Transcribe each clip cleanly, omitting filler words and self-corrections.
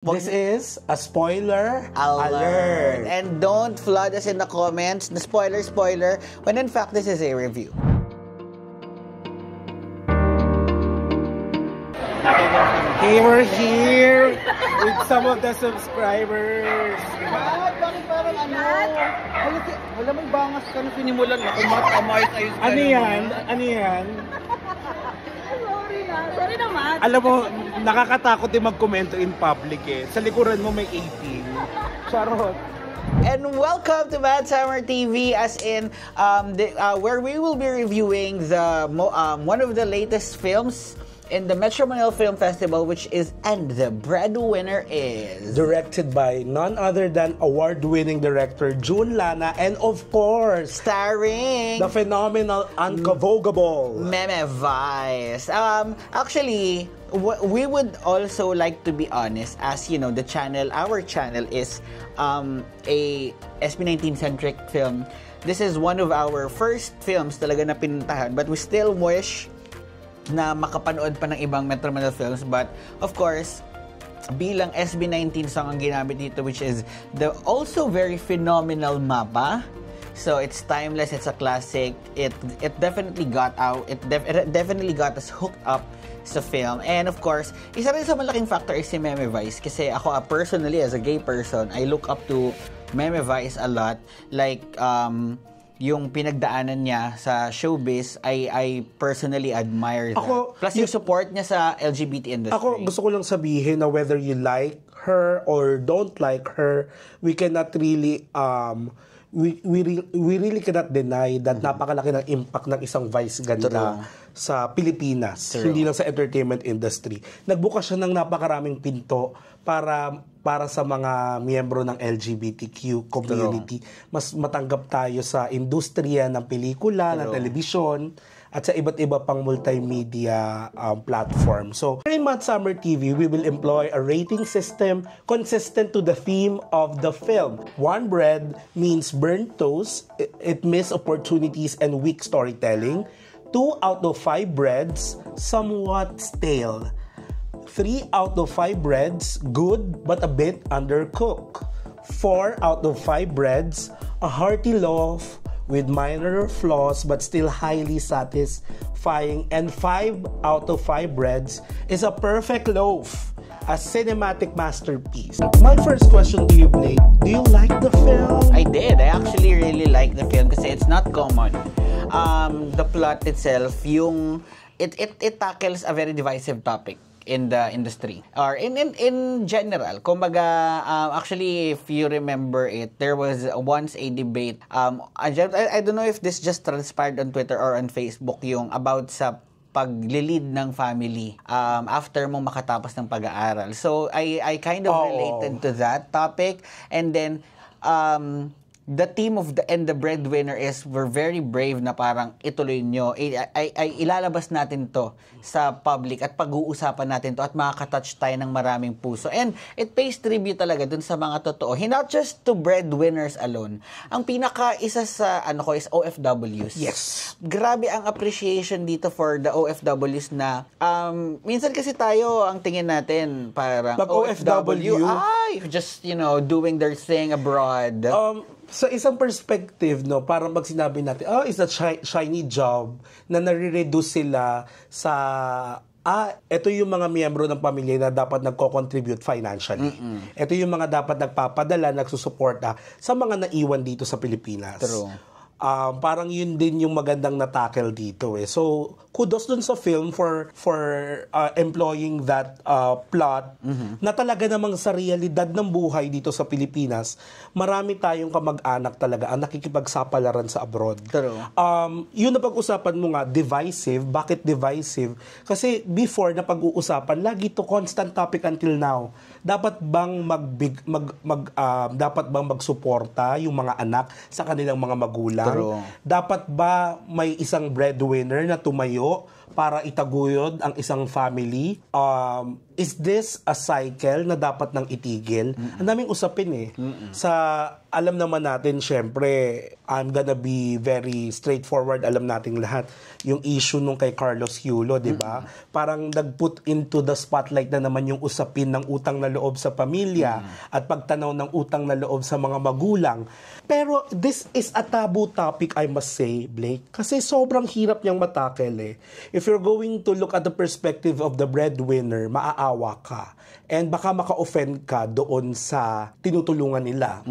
This is a spoiler alert. And don't flood us in the comments, the spoiler, when in fact this is a review. Okay, we're here with some of the subscribers. Bakit parang wala may bangas ka na sinimulan na kumat-amayos ayos ka. Ano yan? Sorry naman. Alam mo, nakakatakot din magkomento in public eh. Sa likuran mo may 18. Charot. And welcome to Bad Summer TV, as in where we will be reviewing one of the latest films in the Metro Manila Film Festival, which is And the Breadwinner Is. Directed by none other than award-winning director June Lana, and of course, starring the phenomenal Uncavogable Meme Vice. Actually, we would also like to be honest, as you know, our channel is a SB19 centric film. This is one of our first films talaga na pinuntahan, but we still wish na makapanood pa ng ibang Metro Manila films. But of course, bilang SB19 song ang ginamit dito, which is the also very phenomenal Mapa. So it's timeless, it's a classic. It definitely got out. It definitely got us hooked up sa film. And of course, isa rin sa malaking factor is si Meme Vice, kasi ako personally as a gay person, I look up to Meme Vice a lot. Like yung pinagdaanan niya sa showbiz, I personally admire that. Plus yung support niya sa LGBT industry. Ako, gusto ko lang sabihin na whether you like her or don't like her, we cannot really, we really cannot deny that napakalaki ng impact ng isang Vice ganda sa Pilipinas. True. Hindi lang sa entertainment industry. Nagbukas siya ng napakaraming pinto para sa mga miyembro ng LGBTQ community. Mas matanggap tayo sa industriya ng pelikula, ng telebisyon, at sa iba't iba pang multimedia platform. So, in Mad Summer TV, we will employ a rating system consistent to the theme of the film. One bread means burnt toast, it missed opportunities and weak storytelling. 2 out of 5 breads, somewhat stale. 3 out of 5 breads, good but a bit undercooked. 4 out of 5 breads, a hearty loaf with minor flaws but still highly satisfying. And 5 out of 5 breads is a perfect loaf, a cinematic masterpiece. My first question to you, Blake, do you like the film? I did. I actually really like the film kasi it's not common. The plot itself, it tackles a very divisive topic in the industry or in general. Kumbaga, actually, if you remember it, there was once a debate. I don't know if this just transpired on Twitter or on Facebook, yung about sa pag-lead ng family after mo makatapos ng pag-aaral. So I kind of related to that topic, and then the team of the Breadwinner Is were very brave na parang ituloy nyo. Ilalabas natin to sa public at pag-uusapan natin to at makakatouch tayo ng maraming puso. And it pays tribute talaga dun sa mga totoo. Not just to breadwinners alone. Ang isa sa is OFWs. Yes. Grabe ang appreciation dito for the OFWs na minsan kasi tayo ang tingin natin parang pag OFW just doing their thing abroad. Sa isang perspective, parang pag sinabi natin, it's a shiny job, na nare-reduce sila sa, ito yung mga miyembro ng pamilya na dapat nagko-contribute financially. Ito yung mga dapat nagpapadala, nagsusuporta sa mga naiwan dito sa Pilipinas. True. Parang yun din yung magandang na-tackle dito eh. So, kudos dun sa film for employing that plot na talaga namang sa realidad ng buhay dito sa Pilipinas, marami tayong kamag-anak talaga ang nakikipagsapalaran sa abroad. True. Yun na pag-usapan mo nga, divisive. Bakit divisive? Kasi before na pag-uusapan, lagi to constant topic until now. Dapat bang magsuporta yung mga anak sa kanilang mga magulang? True. Dapat ba may isang breadwinner na tumayo para itaguyod ang isang family? is this a cycle na dapat nang itigil? Ang daming usapin eh. Sa alam naman natin, syempre, I'm gonna be very straightforward, alam nating lahat, yung issue nung kay Carlos Yulo, di ba? Parang nag-put into the spotlight na naman yung usapin ng utang na loob sa pamilya at pagtanaw ng utang na loob sa mga magulang. Pero this is a taboo topic, I must say, Blake, kasi sobrang hirap niyang matakel eh. If you're going to look at the perspective of the breadwinner, maaawa ka. And baka maka-offend ka doon sa tinutulungan nila.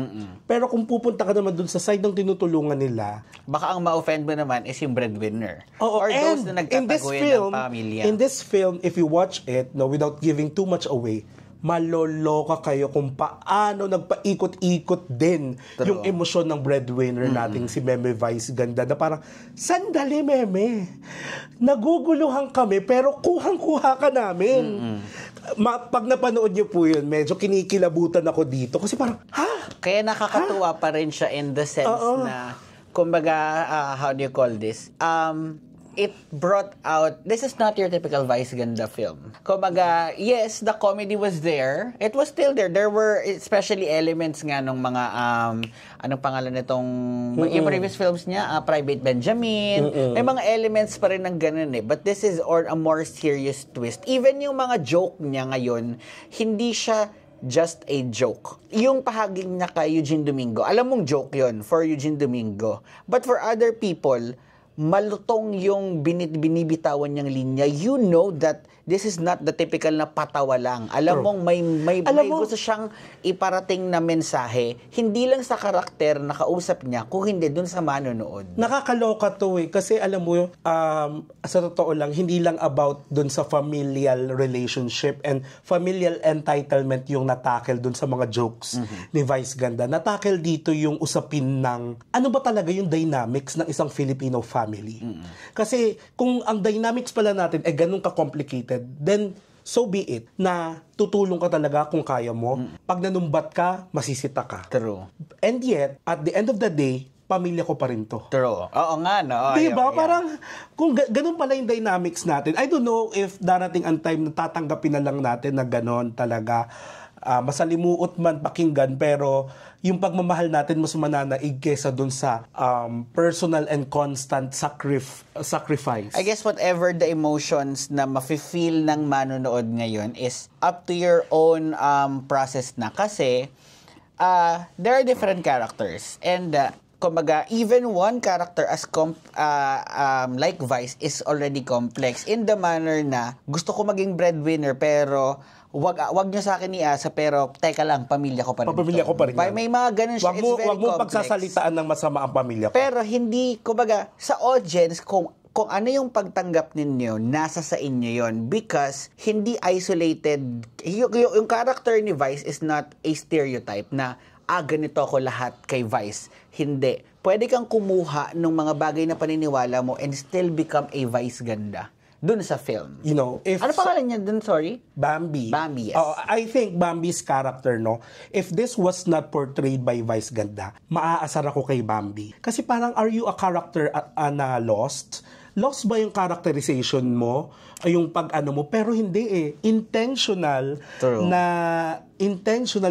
Pero kung pupunta ka naman doon sa side ng tinutulungan nila, baka ang ma-offend mo naman is yung breadwinner. or those na nagtataguyan ng pamilya. In this film, if you watch it, no, without giving too much away, maloloka kayo kung paano nagpaikot-ikot din yung emosyon ng breadwinner nating si Meme Vice Ganda na parang, sandali Meme, naguguluhan kami pero kuhang-kuha ka namin. Pag napanood niyo po yun, medyo kinikilabutan ako dito kasi parang, Kaya nakakatuwa pa rin siya in the sense na, kumbaga, how do you call this? It brought out, this is not your typical Vice Ganda film. Kumbaga, yes, the comedy was there. It was still there. There were especially elements nga nung mga, anong pangalan nitong, yung previous films niya, Private Benjamin. May mga elements pa rin ng ganun eh. But this is a more serious twist. Even yung mga joke niya ngayon, hindi siya just a joke. Yung pahaging niya kay Eugene Domingo, alam mong joke yon for Eugene Domingo. But for other people, malutong yung binibitawan niyang linya. You know that this is not the typical na patawa lang. Alam mong may gusto siyang iparating na mensahe, hindi lang sa karakter na kausap niya, kung hindi dun sa manonood. Nakakaloka to eh. Kasi alam mo, sa totoo lang, hindi lang about dun sa familial relationship and familial entitlement yung natakel dun sa mga jokes ni Vice Ganda. Natakel dito yung usapin ng ano ba talaga yung dynamics ng isang Filipino family. Kasi kung ang dynamics pala natin ay ganun ka-complicated, then so be it na tutulong ka talaga kung kaya mo. Pag nanumbat ka, masisita ka. True. And yet, at the end of the day, pamilya ko pa rin to. True. Oo nga, no? Diba? Parang, kung ganun pala yung dynamics natin, I don't know if darating ang time na tatanggapin na lang natin na ganun talaga. Masalimuot man pakinggan, pero yung pagmamahal natin mas mananaig kesa dun sa personal and constant sacrifice. I guess whatever the emotions na mafe-feel ng manonood ngayon is up to your own process na. Kasi there are different characters. And kumbaga, even one character as like Vice is already complex in the manner na gusto ko maging breadwinner pero wag niyo sa akin iasa pero teka lang, pamilya ko pa rin. Pamilya ko pa rin. May mga ganun siya. It's very wag mo complex. pagsasalitaan ng masama ang pamilya ko. Pero hindi, kumbaga, sa audience, kung ano yung pagtanggap ninyo, nasa sa inyo yon, because hindi isolated. Yung character ni Vice is not a stereotype na ganito ako lahat kay Vice. Hindi. Pwede kang kumuha ng mga bagay na paniniwala mo and still become a Vice Ganda dun sa film. You know, if ano pangalan niya dun, sorry? Bambi. Bambi, yes. I think Bambi's character, no, if this was not portrayed by Vice Ganda, maaasar ako kay Bambi. Kasi parang, are you a character na lost? Lost ba yung characterization mo? Yung pag-ano mo? Pero hindi eh. Intentional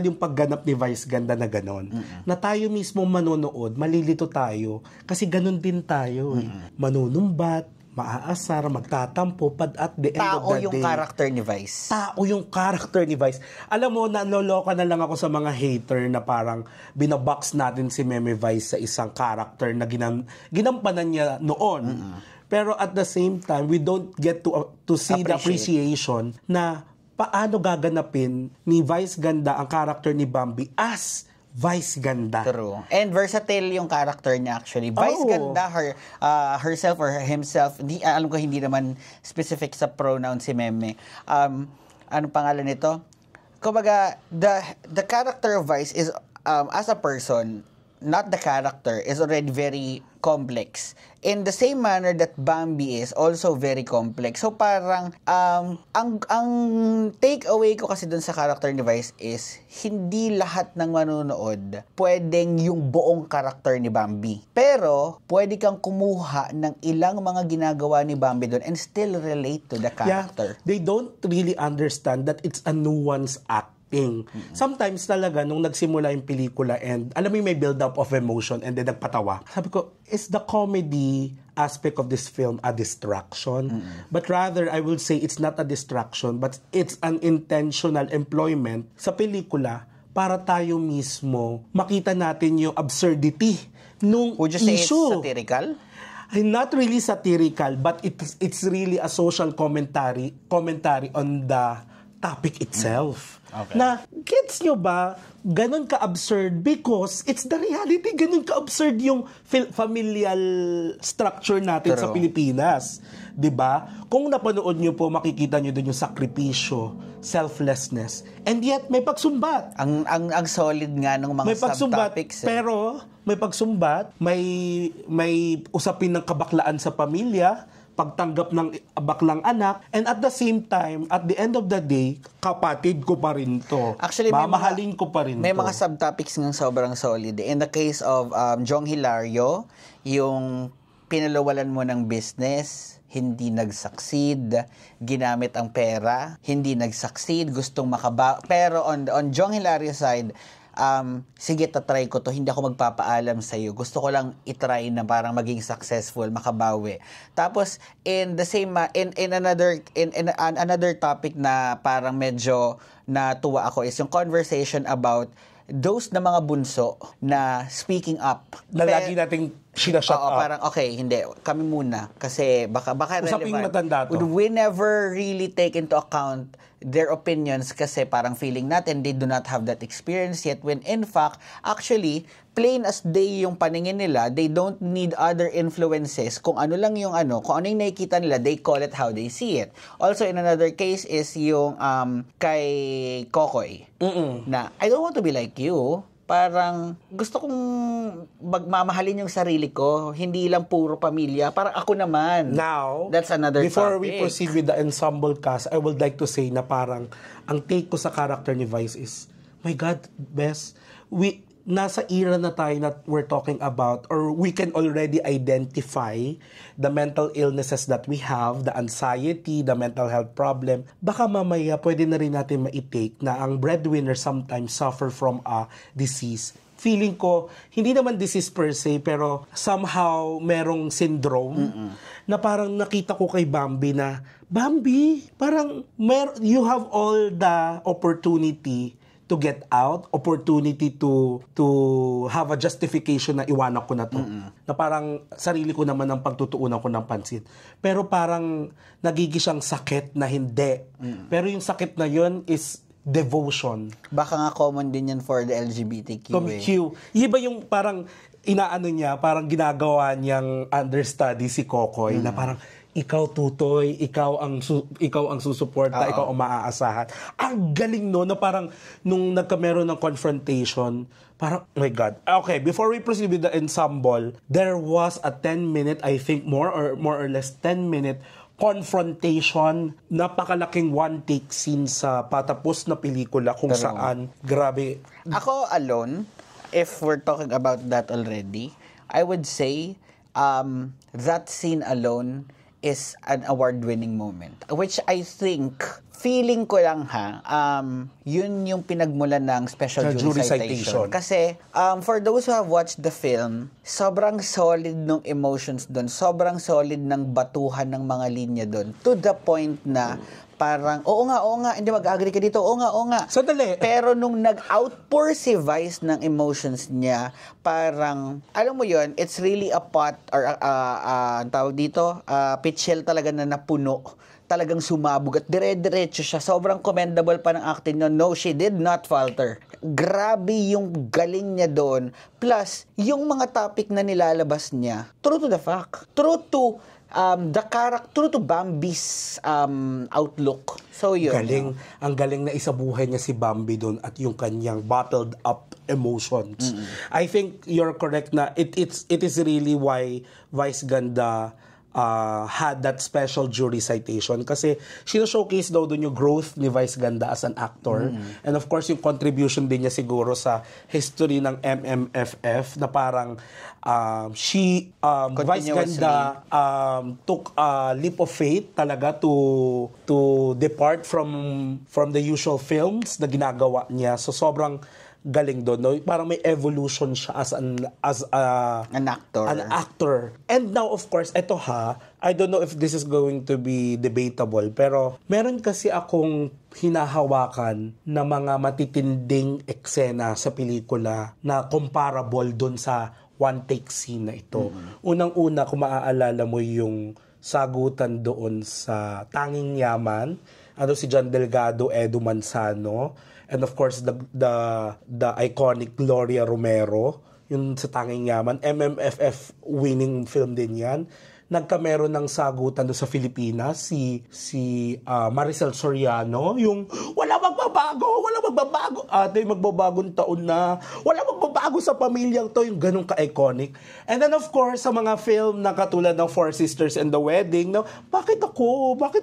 yung pagganap ni Vice Ganda na ganon. Na tayo mismo manonood, malilito tayo. Kasi ganon din tayo eh. Manunumbat, maaasar, magtatampo, at the end of the day. Tao yung character ni Vice. Tao yung character ni Vice. Alam mo, nanoloka na lang ako sa mga hater na parang binabox natin si Meme Vice sa isang character na ginampanan niya noon. Pero at the same time, we don't get to see the appreciation na paano gaganapin ni Vice Ganda ang character ni Bambi as Vice Ganda. True. And versatile yung character niya actually. Vice Ganda, herself or himself, alam ko hindi naman specific sa pronoun si Meme. Anong pangalan nito? Kumbaga, the character of Vice is, as a person, not the character, is already very complex. In the same manner that Bambi is also very complex. So parang ang take away ko kasi dun sa character ni Vice is hindi lahat ng manonood pwedeng yung buong character ni Bambi. Pero pwede kang kumuha ng ilang mga ginagawa ni Bambi dun and still relate to the character. Yeah, they don't really understand that it's a nuanced act. Sometimes talaga, nung nagsimula yung pelikula and alam mo may build-up of emotion and then nagpatawa, sabi ko, is the comedy aspect of this film a distraction? But rather, I will say it's not a distraction, but it's an intentional employment sa pelikula para tayo mismo makita natin yung absurdity nung Would you say issue. it's satirical? Not really satirical, but it's really a social commentary on the topic itself. Okay. Na, gets nyo ba, ganun ka-absurd because it's the reality, ganun ka-absurd yung familial structure natin sa Pilipinas. 'Di ba? Kung napanood nyo po, makikita nyo doon yung sakripisyo, selflessness, and yet may pagsumbat. Ang solid nga ng mga May pagsumbat, subtopics. pero may pagsumbat, may usapin ng kabaklaan sa pamilya, pagtanggap ng baklang anak, and at the same time, at the end of the day, kapatid ko pa rin to. Actually, mamahalin ko pa rin may to. mga subtopics ng sobrang solid. In the case of Jong Hilario, yung pinalawalan mo ng business, hindi nag-succeed, ginamit ang pera, hindi nag-succeed, gustong pero on Jong Hilario side, sige, tatry ko to, hindi ako magpapaalam sa'yo. Gusto ko lang itry na parang maging successful, makabawi. Tapos, in the same, in another topic na parang medyo natuwa ako is yung conversation about those na mga bunso na speaking up. Na lagi nating sinashut up. Parang, okay, hindi, kami muna. Kasi baka Usaping relevant. matanda to. We never really take into account their opinions kasi parang feeling natin they do not have that experience yet when in fact, actually, plain as day yung paningin nila, they don't need other influences. Kung ano lang yung kung ano yung nakikita nila, they call it how they see it. Also, in another case is yung kay Kokoy. Na, I don't want to be like you. Parang gusto kong magmamahalin yung sarili ko, hindi lang puro pamilya, parang ako naman. Now, that's another before topic. we proceed with the ensemble cast, I would like to say na parang ang take ko sa character ni Vice is, my God, Bes, nasa era na tayo na we're talking about, or we can already identify the mental illnesses that we have, the anxiety, the mental health problem. Baka mamaya pwede na rin natin ma-take na ang breadwinner sometimes suffer from a disease. Feeling ko, hindi naman disease per se, pero somehow merong syndrome na parang nakita ko kay Bambi na, Bambi, parang you have all the opportunity to get out, opportunity to have a justification na iwanan ko na to. Na parang sarili ko naman ang pagtutuunan ko ng pansin. Pero parang nagiging siyang sakit na hindi. Pero yung sakit na yun is devotion. Baka nga common din yan for the LGBTQ. Iba yung parang inaano niya, parang ginagawa niyang understudy si Kokoy na parang ikaw tutoy, ikaw ang susuporta, ikaw ang maaasahan. Ang galing no, na parang nung nagkameron ng confrontation, parang, oh my God. Okay, before we proceed with the ensemble, there was a 10-minute, I think more or less 10-minute confrontation, napakalaking one-take scene sa patapos na pelikula kung saan, grabe. Ako alone, if we're talking about that already, I would say that scene alone is an award-winning moment. Which I think, feeling ko lang yun yung pinagmulan ng special jury citation. Kasi, for those who have watched the film, sobrang solid ng emotions doon, sobrang solid ng batuhan ng mga linya doon, to the point na parang, oo nga, hindi mag-agree ka dito, oo nga. Sandali. Pero nung nag-outpour si Vice ng emotions niya, parang, alam mo yon, it's really a pot, or tawag dito, pitchel talaga na napuno. Talagang sumabog at dire-diretso siya. Sobrang commendable pa ng acting niya. No, she did not falter. grabe yung galing niya doon. Plus, yung mga topic na nilalabas niya, true to the fact. True to the character, true to Bambi's outlook. So yun. Ang galing na isabuhay niya si Bambi doon at yung kanyang bottled up emotions. I think you're correct na it is really why Vice Ganda had that special jury citation kasi showcase daw doon yung growth ni Vice Ganda as an actor, and of course yung contribution din niya siguro sa history ng MMFF na parang Vice Ganda took a leap of faith talaga to depart from the usual films na ginagawa niya. So sobrang galing doon, no? Parang may evolution siya as an actor. And now, of course, eto I don't know if this is going to be debatable, pero meron kasi akong hinahawakan na mga matitinding eksena sa pelikula na comparable doon sa one-take scene na ito. Unang-una, kung maaalala mo yung sagutan doon sa Tanging Yaman, si John Delgado, Edu Manzano, and of course the iconic Gloria Romero, yung sa Tanging Yaman, MMFF winning film din yan. Nagkameron ng sagutan doon sa Pilipinas si Maricel Soriano, yung wala magbabago, ate, magbabagong taon na, wala magbabago sa pamilyang to, yung ganun ka-iconic. And then of course sa mga film na katulad ng Four Sisters and the Wedding, na bakit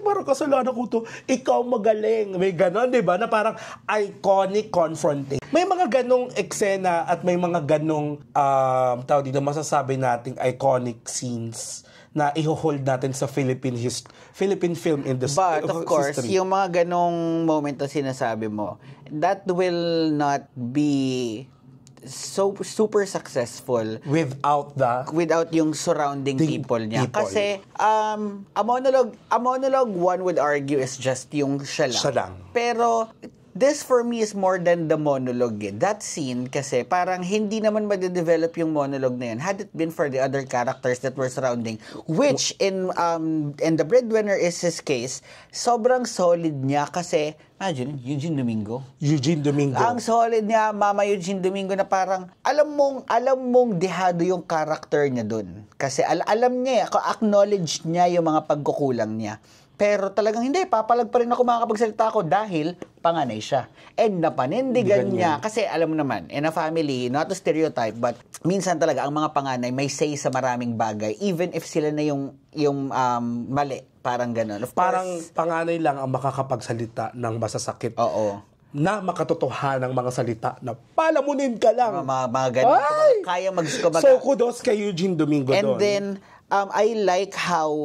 parang kasalanan ko to, ikaw magaling, may ganon, di ba, na parang iconic confronting. May mga ganong eksena at may mga ganong tawag dito, masasabi nating iconic scenes na i-hold natin sa Philippine film industry. But of course, yung mga ganong moment na sinasabi mo, that will not be so super successful without yung surrounding people niya. Kasi a monologue one would argue is just yung siya lang. Pero this for me is more than the monologue. That scene kasi parang hindi naman ma-develop yung monologue na yun had it been for the other characters that were surrounding, which in the Breadwinner is his case, sobrang solid niya kasi imagine, Eugene Domingo. Ang solid niya, Mama Eugene Domingo, na parang alam mong dehado yung character niya dun. Kasi alam niya, acknowledge niya yung mga pagkukulang niya. Pero talagang hindi, papalag pa rin ako makakapagsalita ako dahil panganay siya. And napanindigan niya, kasi alam mo naman, in a family, not to stereotype, but minsan talaga ang mga panganay may say sa maraming bagay, even if sila na yung mali. Parang ganun. Of parang course, panganay lang ang makakapagsalita ng masasakit. Oo. Na makatotohanan ng mga salita na palamunin ka lang. Mga ganun. Kaya So, kudos kay Eugene Domingo doon. And then, I like how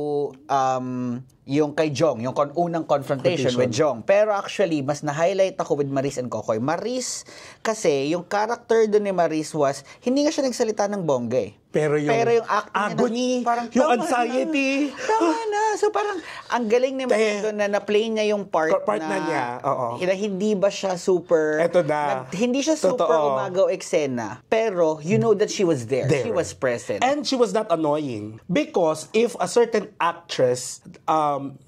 yung kay Jong, yung unang confrontation with Jong. Pero actually, mas na-highlight ako with Maris and Kokoy. Maris, kasi yung character doon ni Maris was, hindi nga siya nagsalita ng bongga eh. Pero yung agony, parang, yung anxiety. Tama na. So parang, ang galing ni Maris doon na na-play niya yung part na niya. Oo. Hindi ba siya super, eto na. Hindi siya super umagaw eksena. Pero, you know that she was there. She was present. And she was not annoying. Because if a certain actress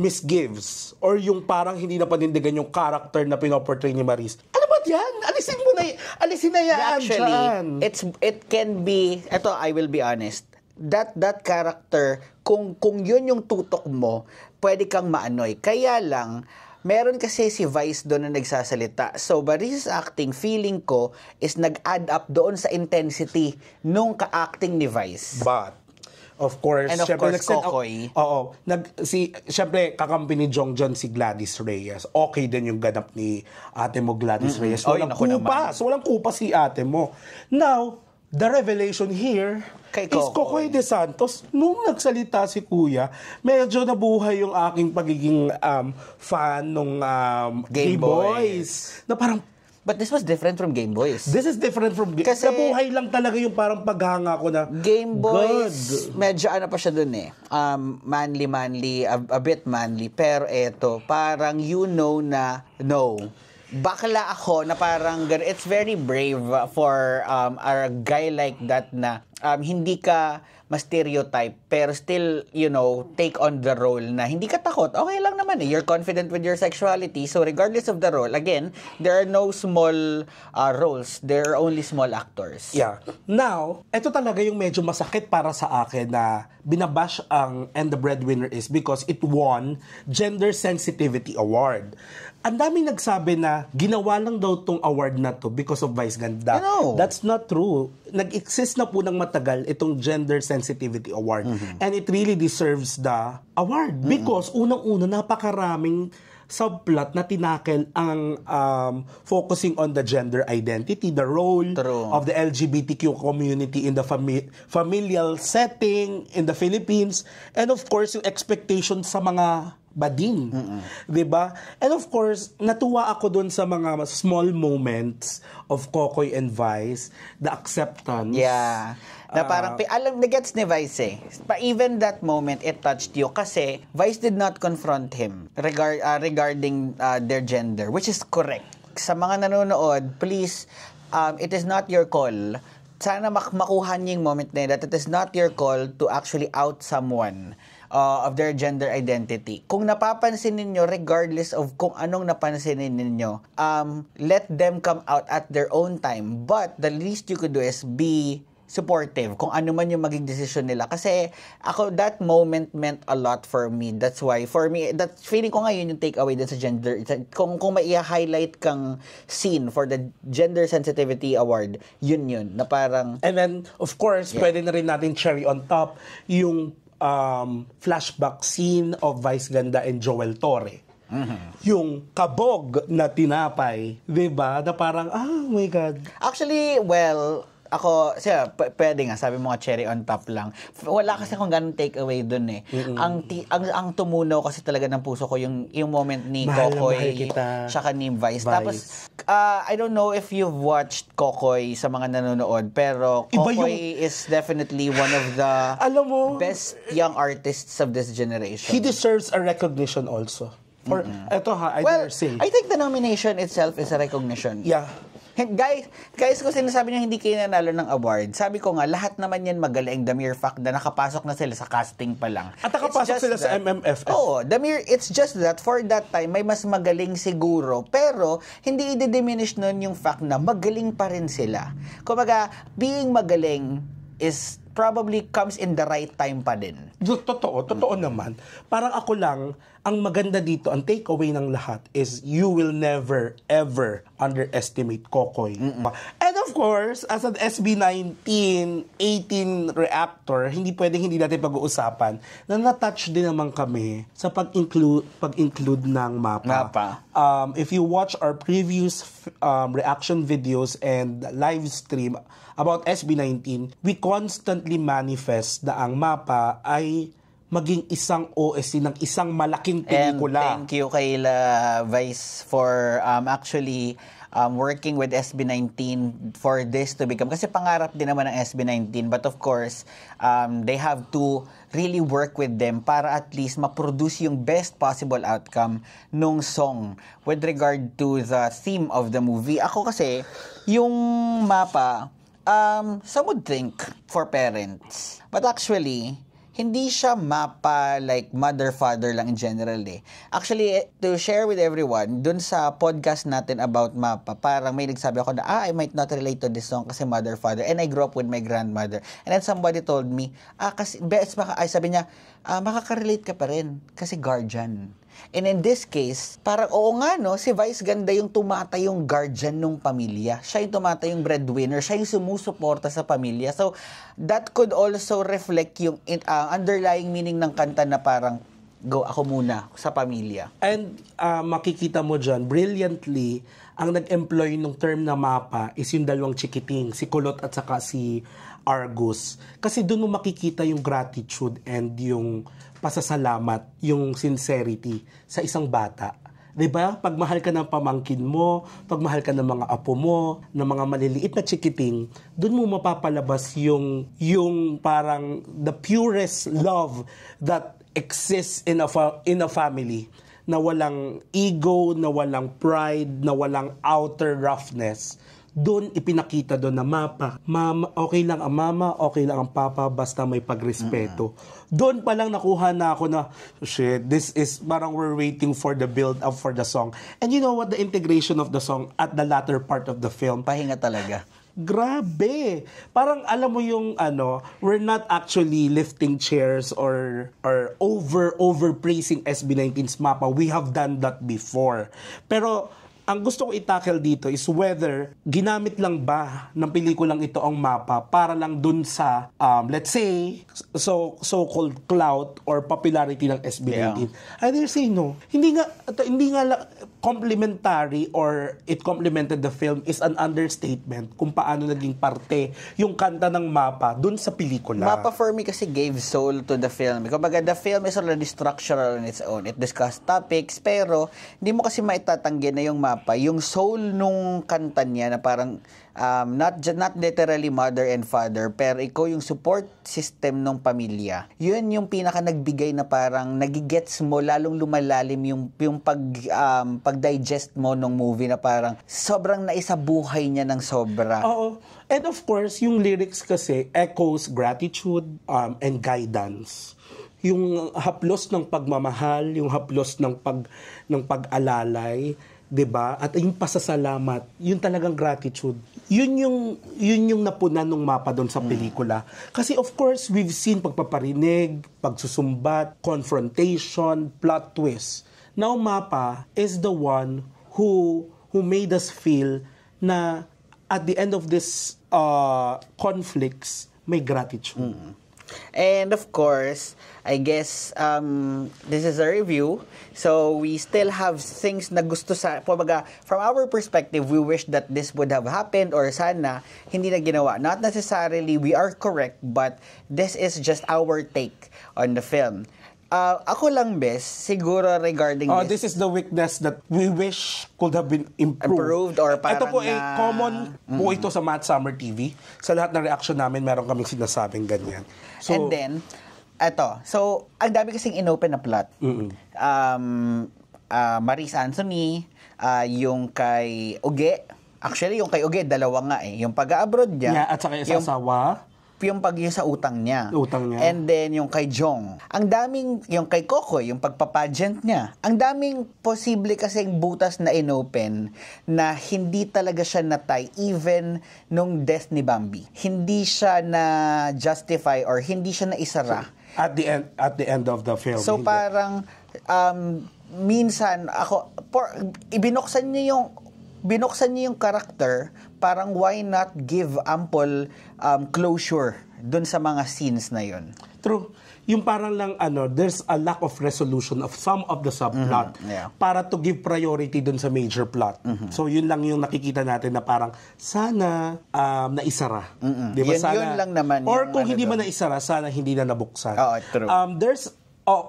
misgives, or yung parang hindi na panindigan yung character na pinoportray ni Maris, ano ba yan? Alisin na yan. Actually, it can be, eto, I will be honest, that character, kung yun yung tutok mo, pwede kang maanoy. Kaya lang, meron kasi si Vice doon na nagsasalita. So, Maris' acting, feeling ko, is nag-add up doon sa intensity nung ka-acting ni Vice. But, of course, and of course, Kokoy. Siyempre, kakampi ni Jong John si Gladys Reyes. Okay din yung ganap ni ate mo Gladys Reyes. Walang kupa si ate mo. Now, the revelation here is Kokoy De Santos. Nung nagsalita si Kuya, medyo nabuhay yung aking pagiging fan nung Game Boys. Na parang, but this was different from Game Boys. This is different from Game Boys. Kasi nabuhay lang talaga yung parang paghanga ko na Game Boys, medyo pa siya dun eh. Manly, a bit manly. Pero eto, parang na, no. Bakla ako na parang, it's very brave for a guy like that na hindi ka ma-stereotype pero still, take on the role na hindi ka takot. Okay lang naman eh. You're confident with your sexuality. So regardless of the role, again, there are no small roles. There are only small actors. Yeah. Now, ito talaga yung medyo masakit para sa akin na binabash ang And the Breadwinner is because it won Gender Sensitivity Award. Ang daming nagsabi na ginawa lang daw tong award na to because of Vice Ganda. That's not true. Nag-exist na po ng matagal itong Gender Sensitivity Award. And it really deserves the award. Because unang-una, napakaraming subplot na tinakel ang focusing on the gender identity, the role of the LGBTQ community in the familial setting in the Philippines, and of course, yung expectation sa mga bading. Diba? And of course, natuwa ako dun sa mga small moments of Kokoy and Vice, the acceptance. Yeah. Na parang, nagets ni Vice eh. But even that moment, it touched you kasi Vice did not confront him regarding their gender, which is correct. Sa mga nanonood, please, it is not your call. Sana makuha niyo yung moment na yun, that it is not your call to actually out someone of their gender identity. Kung napapansin ninyo, regardless of kung anong napansinin ninyo, let them come out at their own time. But the least you could do is be supportive kung ano man yung maging decision nila. Kasi ako, that moment meant a lot for me. That's why, for me, that feeling ko ngayon yung takeaway din sa gender. Kung may i-highlight kang scene for the Gender Sensitivity Award, yun. Na parang... And then, of course, pwede na rin natin cherry on top yung flashback scene of Vice Ganda and Joel Torre. Yung kabog na tinapay, diba? Na parang, oh my God. Actually, well, ako, pwede nga, sabi mo nga cherry on top lang. Wala kasi akong ganun takeaway dun eh. Ang tumunaw kasi talaga ng puso ko yung moment ni Kokoy tsaka ni Vice. Tapos, I don't know if you've watched Kokoy sa mga nanonood, pero Kokoy is definitely one of the best young artists of this generation. He deserves a recognition also. For, eto ha, dare say. I think the nomination itself is a recognition. Yeah. Guys, kung sinasabi niyo hindi kayo nanalo ng award, sabi ko nga, lahat naman yan magaling. The mere fact na nakapasok na sila sa casting pa lang. At nakapasok sila sa MMFF. Oo, it's just that for that time, may mas magaling siguro, pero hindi i-diminish nun yung fact na magaling pa rin sila. Kumbaga, being magaling is probably comes in the right time pa din. Totoo naman. Parang ako lang, ang maganda dito, ang takeaway ng lahat is you will never, ever underestimate Kokoy. And of course, as an SB19, 18 reactor, hindi pwedeng hindi natin pag-uusapan na na-touch din naman kami sa pag-include ng MAPA. If you watch our previous reaction videos and live stream about SB19, we constantly manifest na ang MAPA ay maging isang OSC ng isang malaking pelikula. And thank you kay Vice for actually working with SB19 for this to become, kasi pangarap din naman ng SB19, but of course, they have to really work with them para at least ma-produce yung best possible outcome nung song with regard to the theme of the movie. Ako kasi, yung MAPA, some would think for parents, but actually, hindi siya MAPA like mother-father lang in general eh. Actually, to share with everyone, dun sa podcast natin about MAPA, parang may nagsabi ako na, I might not relate to this song kasi mother-father. And I grew up with my grandmother. And then somebody told me, kasi, sabi niya, makaka-relate ka pa rin kasi guardian. And in this case, parang oo nga no, si Vice Ganda yung tumatayong guardian ng pamilya. Siya yung tumatayong breadwinner, siya yung sumusuporta sa pamilya. So, that could also reflect yung underlying meaning ng kanta na parang, go ako muna sa pamilya. And makikita mo dyan, brilliantly, ang nag-employ ng term na MAPA is yung dalawang chikiting, si Kulot at saka si Argus. Kasi doon mo makikita yung gratitude and yung pasasalamat, yung sincerity sa isang bata. 'Di ba? Pagmahal ka ng pamangkin mo, pagmahal ka ng mga apo mo, ng mga maliliit na chikiting, doon mo mapapalabas yung parang the purest love that exists in a family, na walang ego, na walang pride, na walang outer roughness. doon ipinakita doon na mapa, mama, okay lang ang mama, okay lang ang papa, basta may pagrespeto. Doon pa lang nakuha na ako na, shit, this is, parang we're waiting for the build-up for the song. And you know what, the integration of the song at the latter part of the film, Pahinga talaga. grabe. Parang alam mo yung we're not actually lifting chairs or overpraising SB19's mapa. We have done that before. Pero ang gusto ko i-tackle dito is whether ginamit lang ba ng pelikulang ito ang mapa para lang dun sa let's say so-called clout or popularity ng SB19. I dare say no. Hindi nga complementary or it complemented the film is an understatement kung paano naging parte yung kanta ng mapa dun sa pelikula. Mapa for me kasi gave soul to the film. Kumbaga, the film is already structural on its own. It discussed topics, pero hindi mo kasi maitatanggi na yung mapa. Yung soul nung kanta niya na parang not literally mother and father, pero ikaw yung support system ng pamilya. Yun yung pinaka nagbigay na parang nagigets mo, lalong lumalalim yung pag-digest mo ng movie na parang sobrang naisabuhay niya ng sobra. Oo. And of course, yung lyrics kasi echoes gratitude and guidance. Yung haplos ng pagmamahal, yung haplos ng pag-alalay, 'di ba? At yung pasasalamat, yun talagang gratitude. Yun yung napunan ng mapa doon sa pelikula. Kasi of course, we've seen pagpaparinig, pagsusumbat, confrontation, plot twist. Now mapa is the one who made us feel na at the end of this conflicts, may gratitude. And of course, I guess this is a review. So we still have things na gusto from our perspective, we wish that this would have happened or sana hindi na ginawa. Not necessarily we are correct, but this is just our take on the film. Ako lang, Bes, siguro regarding this is the weakness that we wish could have been improved. Or parang ito po ay common po ito sa Matt Summer TV. Sa lahat ng reaction namin, meron kaming sinasabing ganyan. So, and then, so, ang dami kasing inopen na plot. Maris Anthony, yung kay Uge, actually, yung kay Uge, dalawa nga yung pag-abroad niya. Yeah, at saka yung asawa. Yung sa utang niya. Utang niya. And then, yung kay Jong. Ang daming, yung kay Kokoy, yung pagpapageant niya. Ang daming posible kasing butas na inopen na hindi talaga siya natay even nung death ni Bambi. Hindi siya na justify or hindi siya na isara. At the end of the film. So, parang, minsan, binuksan niyo yung karakter, parang why not give ample closure dun sa mga scenes na yun. True. Yung parang lang there's a lack of resolution of some of the subplot para to give priority dun sa major plot. So yun lang yung nakikita natin na parang sana naisara. Di ba? Yun lang naman. Or kung hindi man naisara, sana hindi na nabuksan. True.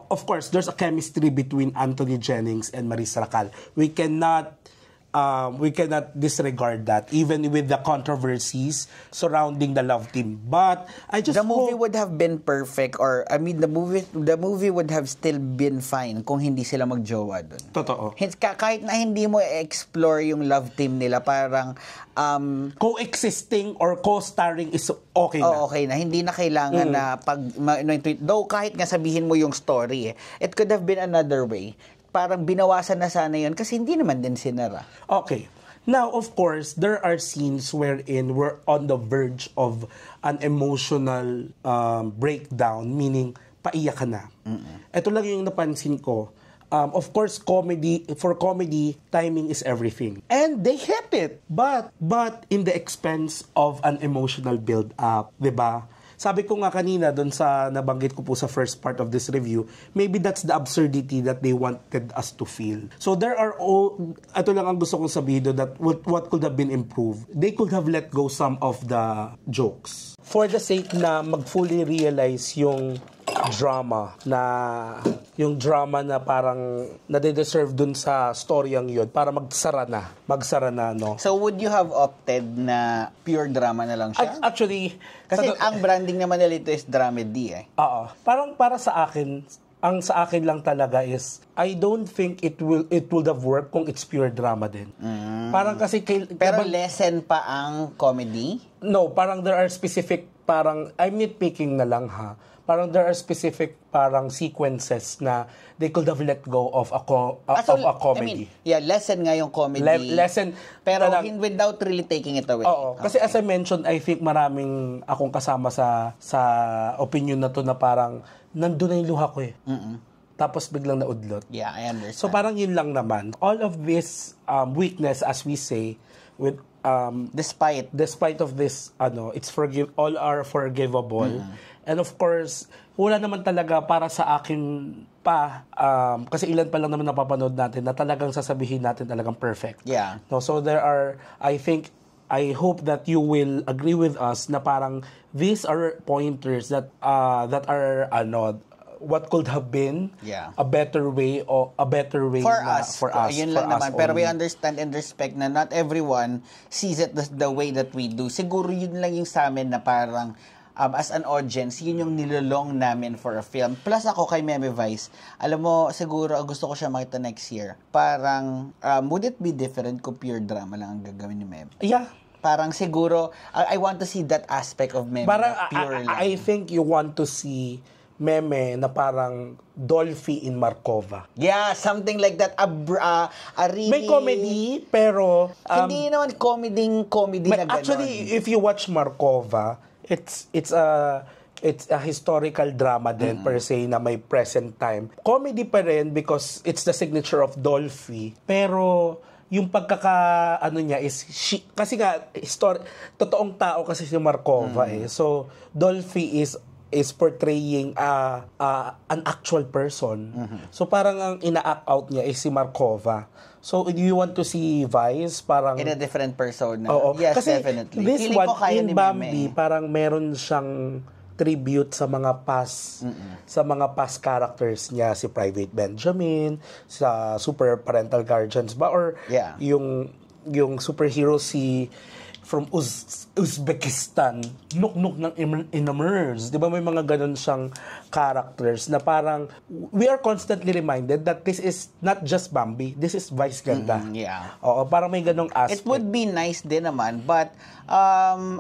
Of course, there's a chemistry between Anthony Jennings and Maris Racal. We cannot disregard that, even with the controversies surrounding the love team. But I just the movie would have been perfect, or I mean, the movie would have still been fine kung hindi sila magjowa dun. Totoo. Kahit na hindi mo explore yung love team nila, parang coexisting or co-starring is okay na. Okay na. Hindi na kailangan na though kahit nga sabihin mo yung story, it could have been another way. Parang binawasan na sana yun kasi hindi naman din sinara. Okay. Now, of course, there are scenes wherein we're on the verge of an emotional breakdown, meaning paiyak ka na. Ito lang yung napansin ko. Of course, for comedy, timing is everything. And they hit it. But in the expense of an emotional build-up, diba? Sabi ko nga kanina doon sa nabanggit ko po sa first part of this review, maybe that's the absurdity that they wanted us to feel. So there are ito lang ang gusto kong sabihin doon, that what could have been improved. They could have let go some of the jokes. For the sake na mag-fully realize yung drama na parang nade-deserve dun sa storyang yun para magsara na, no? So would you have opted na pure drama na lang siya? Actually, kasi ang branding naman nila ito is dramedy Oo. Parang para sa akin, ang sa akin lang talaga is, I don't think it would have worked kung it's pure drama din. Parang kasi... Pero lesson pa ang comedy? No, parang there are specific, parang, I'm nitpicking na lang ha. Parang there are specific parang sequences na they could have let go of a comedy. I mean, lesson nga yung comedy. Lesson. Pero without really taking it away. Oo. Kasi as I mentioned, I think maraming akong kasama sa opinion na to na parang nandun na yung luha ko eh. Tapos biglang naudlot. Yeah, I understand. So parang yun lang naman. All of this weakness, as we say, with despite of this, all are forgivable. And of course, wala naman talaga para sa akin pa, kasi ilan pa lang naman napapanood natin na talagang sasabihin natin talagang perfect. Yeah. No, so there are, I hope that you will agree with us na parang these are pointers that are what could have been a better way for us. Yun lang naman. Only. Pero we understand and respect na not everyone sees it the way that we do. Siguro yun lang yung sa amin na parang as an audience, yun yung nilolong namin for a film. Plus ako kay Meme Vice, alam mo, siguro gusto ko siya makita next year. Parang, would it be different kung pure drama lang ang gagawin ni Meme? Yeah. Parang siguro, I want to see that aspect of Meme. Parang, pure lang. I think you want to see Meme na parang Dolphy in Markova. Yeah, something like that. A really... May comedy, pero... hindi naman comedy na gano'n. Actually, if you watch Markova, it's a historical drama din per se na may present time. Comedy pa rin because it's the signature of Dolphy. Pero yung niya is kasi nga totoong tao kasi si Markova eh. So Dolphy is portraying an actual person. So parang ang ina-act out niya is si Markova. So, do you want to see Vice? Parang... In a different persona. Oo. Yes, kasi definitely. This Feeling one, ko kaya in ni Bambi, Meme. parang meron siyang tribute sa mga past characters niya, si Private Benjamin, sa Super Parental Guardians ba? Or yung superhero from Uzbekistan, Nuknuk ng Inamers. Di ba may mga ganun siyang characters na parang we are constantly reminded that this is not just Bambi, this is Vice Ganda. Oo, parang may ganung aspect. It would be nice din naman, but I'm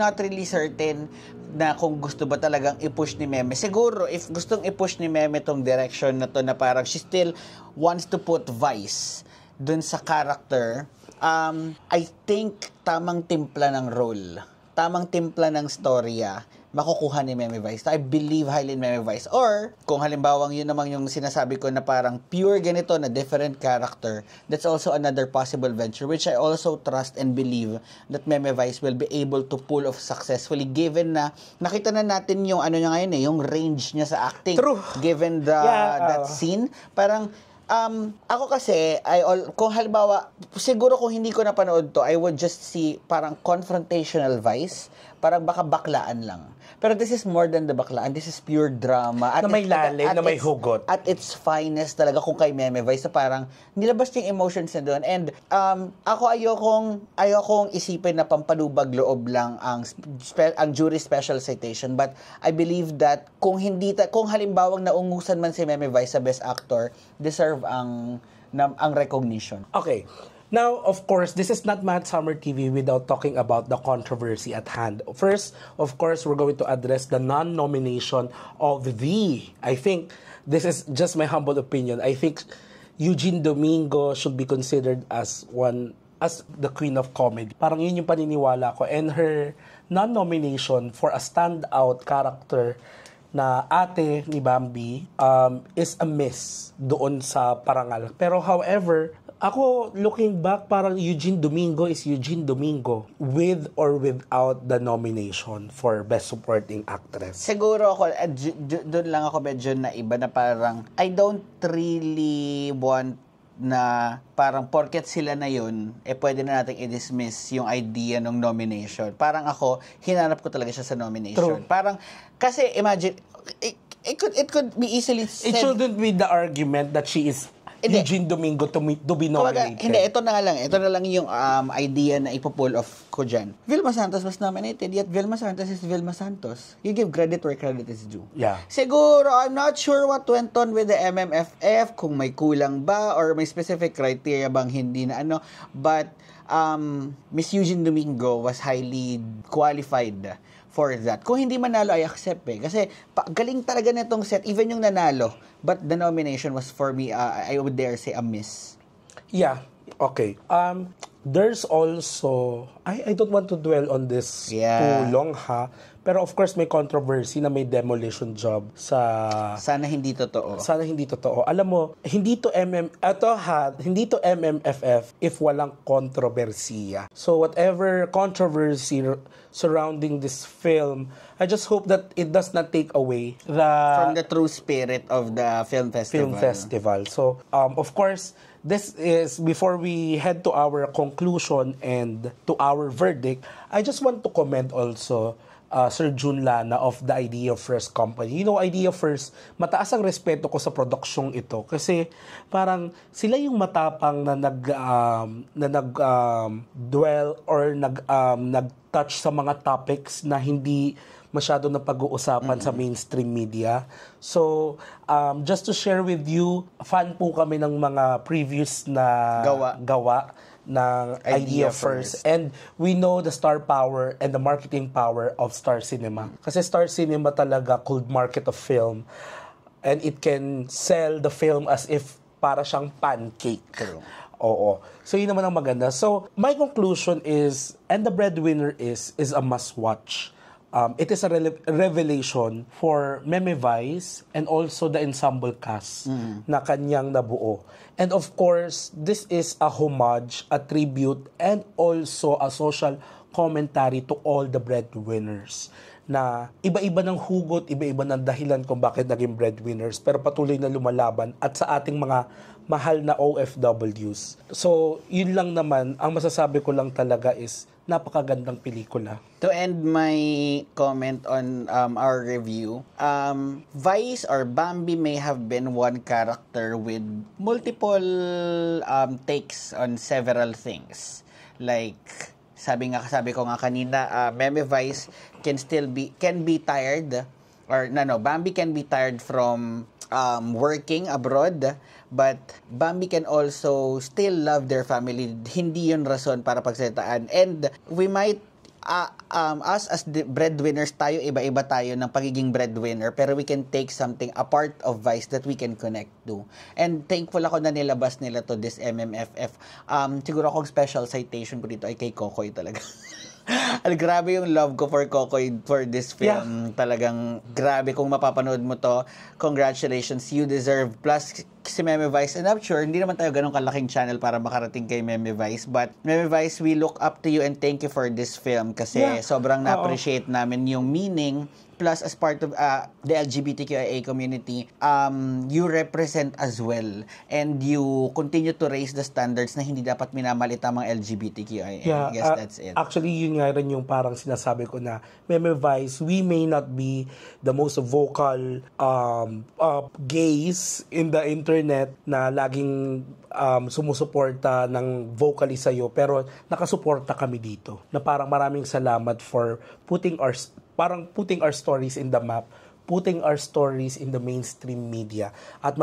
not really certain na kung gusto ba talagang i-push ni Meme. Siguro, if gustong i-push ni Meme tong direction na to na parang she still wants to put Vice dun sa character, I think tamang timpla ng role, tamang timpla ng storya, makukuha ni Meme Vice. I believe highly in Meme Vice. Or, kung halimbawang yun naman yung sinasabi ko na parang pure ganito na different character, that's also another possible venture, which I also trust and believe that Meme Vice will be able to pull off successfully, given na nakita na natin yung niya ngayon yung range niya sa acting. True. Given that scene, parang ako kasi, kung halimbawa, siguro kung hindi ko napanood to, I would just see parang confrontational Vice, parang baka baklaan lang. Pero this is more than the baklaan. This is pure drama. Na may lalim, na may hugot. At its finest talaga kung kay Meme Vice, na parang nilabas yung emotions na doon. And ako ayokong isipin na pampanubag loob lang ang jury special citation. But I believe that kung halimbawang naungusan man si Meme Vice sa Best Actor, deserve ang recognition. Okay. Now, of course, this is not Mad Summer TV without talking about the controversy at hand. First, of course, we're going to address the non-nomination of I think, this is just my humble opinion, I think Eugene Domingo should be considered as the queen of comedy. Parang yun yung paniniwala ko. And her non-nomination for a standout character na ate ni Bambi is a miss doon sa parangal. Pero however, ako, looking back, parang Eugene Domingo is Eugene Domingo with or without the nomination for Best Supporting Actress. Siguro ako, doon lang ako medyo na iba na parang I don't really want na parang porket sila na yun, pwede na natin i-dismiss yung idea ng nomination. Parang ako, hinanap ko talaga siya sa nomination. True. Parang, kasi imagine, it could be easily said. It shouldn't be the argument that she is Eugene Domingo to be nominated. Hindi, ito na lang yung idea na ipo-pull off ko dyan. Vilma Santos was nominated, yet Vilma Santos is Vilma Santos. You give credit where credit is due. Yeah. Siguro, I'm not sure what went on with the MMFF, kung may kulang ba, or may specific criteria bang hindi na but Miss Eugene Domingo was highly qualified for that. Kung hindi manalo, I accept Kasi galing talaga nitong set, even yung nanalo. But the nomination was for me, I would dare say, a miss. Yeah, okay. There's also, I don't want to dwell on this too long pero of course may controversy na may demolition job sa... Sana hindi totoo. Alam mo, hindi to MMFF if walang kontrobersiya. So whatever controversy surrounding this film, I just hope that it does not take away from the true spirit of the film festival. So of course, this is, before we head to our conclusion and to our verdict, I just want to comment also Sir Jun Lana of the Idea First Company. Idea First, mataas ang respeto ko sa produksyong ito kasi parang sila yung matapang na dwell or nag-touch sa mga topics na hindi masyado na pag-uusapan sa mainstream media. So, just to share with you, fan po kami ng mga previous na gawa ng Idea First. And we know the star power and the marketing power of Star Cinema. Kasi Star Cinema talaga could market a film and it can sell the film as if para siyang pancake. Oo. So, yun naman ang maganda. So, my conclusion is, and the breadwinner is a must-watch. It is a revelation for Meme Vice and also the ensemble cast na kanyang nabuo. And of course, this is a homage, a tribute, and also a social commentary to all the breadwinners na iba-iba ng hugot, iba-iba ng dahilan kung bakit naging breadwinners pero patuloy na lumalaban at sa ating mga mahal na OFWs. So, yun lang naman, ang masasabi ko lang talaga is napakagandang pelikula. To end my comment on our review, Vice or Bambi may have been one character with multiple takes on several things. Like, sabi ko nga kanina, Meme Vice can be tired, or Bambi can be tired from working abroad, but Bambi can also still love their family. Hindi yun rason para pagsalitaan. And we might, us as the breadwinners, tayo, iba-iba tayo ng pagiging breadwinner, pero we can take something, a part of Vice that we can connect to. And thankful ako na nilabas nila to this MMFF. Siguro akong special citation ko dito ay kay Kokoy talaga. Grabe yung love ko for Kokoy for this film. Talagang grabe. Kung mapapanood mo to, congratulations, you deserve. Plus si Meme Vice, and I'm sure hindi naman tayo ganun kalaking channel para makarating kay Meme Vice, but Meme Vice, we look up to you and thank you for this film kasi sobrang na-appreciate namin yung meaning. Plus, as part of the LGBTQIA community, you represent as well. And you continue to raise the standards na hindi dapat minamalit ang mga LGBTQIA. I guess that's it. Actually, yun nga rin yung parang sinasabi ko na, Meme Vice, we may not be the most vocal gays in the internet na laging sumusuporta ng vocally sa'yo, pero nakasuporta kami dito. Na parang maraming salamat for putting our stories in the map, putting our stories in the mainstream media. At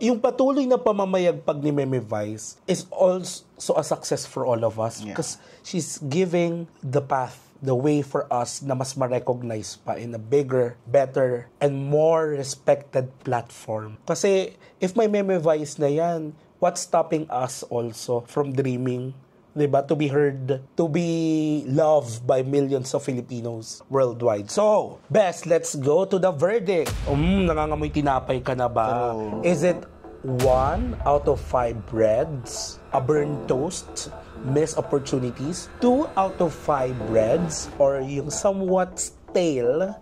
yung patuloy na pamamayagpag ni Meme Vice is also a success for all of us because she's giving the path, the way for us na mas ma-recognize pa in a bigger, better, and more respected platform. Kasi if may Meme Vice na yan, what's stopping us also from dreaming? Diba? To be heard, to be loved by millions of Filipinos worldwide. So, Bess, let's go to the verdict. Nangangamoy tinapay ka na ba? Is it 1 out of 5 breads, a burned toast, missed opportunities, 2 out of 5 breads, or yung somewhat stale,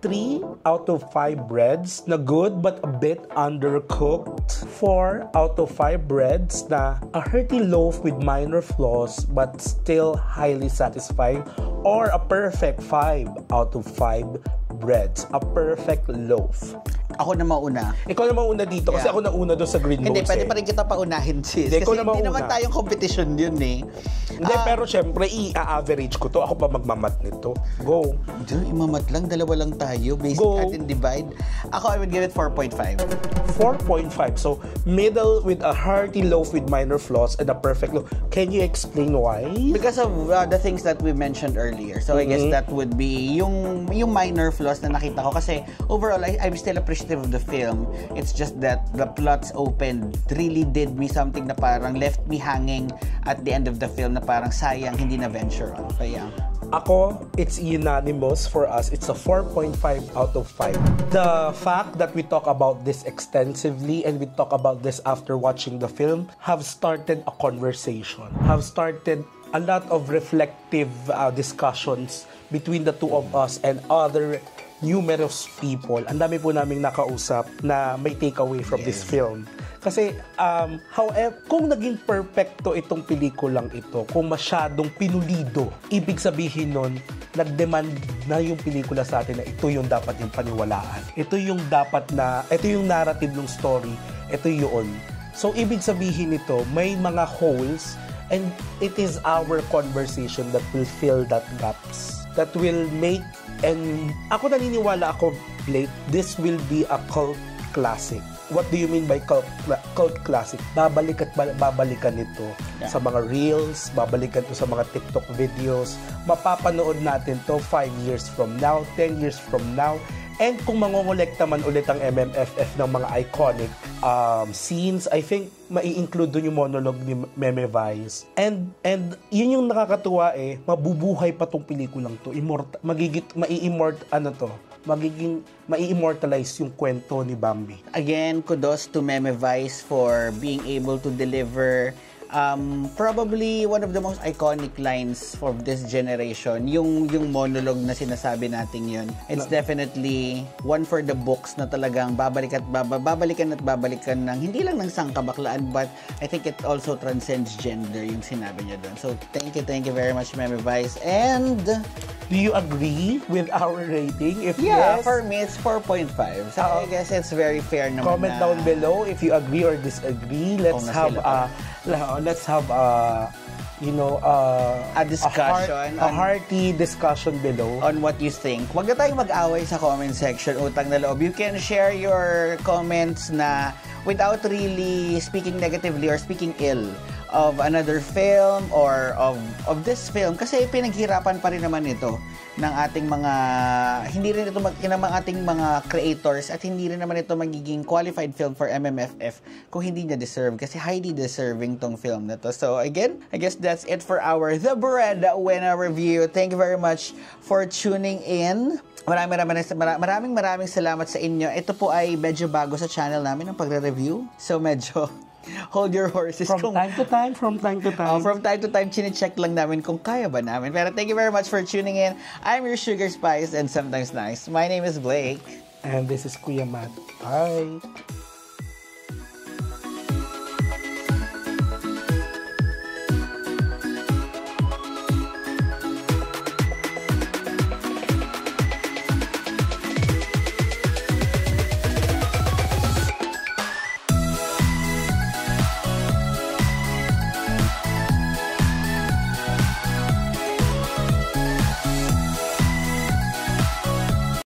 3 out of 5 breads na good but a bit undercooked, 4 out of 5 breads na a hearty loaf with minor flaws but still highly satisfying, or a perfect 5 out of 5 breads, a perfect loaf. Ako na mauna. Ikaw na mauna dito kasi ako nauna doon sa green notes. Hindi, pwede pa rin kita paunahin, sis. Hindi, kasi na hindi naman tayong competition yun eh. Hindi, pero syempre, i-average ko to. Ako pa magmamat nito. Go. Diyan, imamat lang. Dalawa lang tayo. Basic add and divide. Ako, I would give it 4.5. 4.5. So, middle with a hearty loaf with minor flaws and a perfect loaf. Can you explain why? Because of the things that we mentioned earlier. So, I guess that would be yung minor flaws na nakita ko. Kasi overall, I'm still appreciative of the film. It's just that the plots opened really did me something na parang left me hanging at the end of the film na parang sayang hindi na venture on. Kaya ako, it's unanimous for us. It's a 4.5 out of 5. The fact that we talk about this extensively and we talk about this after watching the film have started a conversation, have started a lot of reflective discussions between the two of us and other numerous people. Ang dami po naming nakausap na may takeaway from this film. Kasi, however, kung naging perfecto itong pelikulang ito, kung masyadong pinulido, ibig sabihin nun, nag-demand na yung pelikula sa atin na ito yung dapat yung paniwalaan. Ito yung dapat na, ito yung narrative ng story, ito yun. So, ibig sabihin nito, may mga holes and it is our conversation that will fill that gaps. That will make, and ako naniniwala ako, Blake, this will be a cult classic. What do you mean by cult classic? Babalik at babalikan ito sa mga reels, babalikan ito sa mga TikTok videos. Mapapanood natin to 5 years from now, 10 years from now. And kung mangongolekta man ulit ang MMFF ng mga iconic scenes, I think mai-include dun yung monologue ni Meme Vice. And yun yung nakakatuwa mabubuhay pa tong pelikulang to. Mai-immortalize yung kwento ni Bambi. Again, kudos to Meme Vice for being able to deliver probably one of the most iconic lines for this generation, yung monologue na sinasabi natin yun. It's definitely one for the books na talagang babalikan at babalikan ng hindi lang ng sangkabaklaan, but I think it also transcends gender yung sinabi niya doon. So thank you very much, Meme Vice. And do you agree with our rating? If yes, yes, for me it's 4.5. So I guess it's very fair naman. Comment down below if you agree or disagree. Let's have a discussion, a hearty discussion below on what you think. Huwag na tayong mag-away sa comment section, utang na loob. You can share your comments na without really speaking negatively or speaking ill of another film or of this film, kasi pinaghirapan pa rin naman ito ng ating mga ating mga creators, at hindi rin naman ito magiging qualified film for MMFF kung hindi niya deserve, kasi highly deserving tong film na to. So again, I guess that's it for our The Breadwinner review. Thank you very much for tuning in. Maraming salamat sa inyo. Ito po ay medyo bago sa channel namin ng pagre-review. So medyo hold your horses. From time to time, chine-check lang namin kung kaya ba namin. Pero thank you very much for tuning in. I'm your Sugar Spice and sometimes nice. My name is Blake. And this is Kuya Matt. Bye!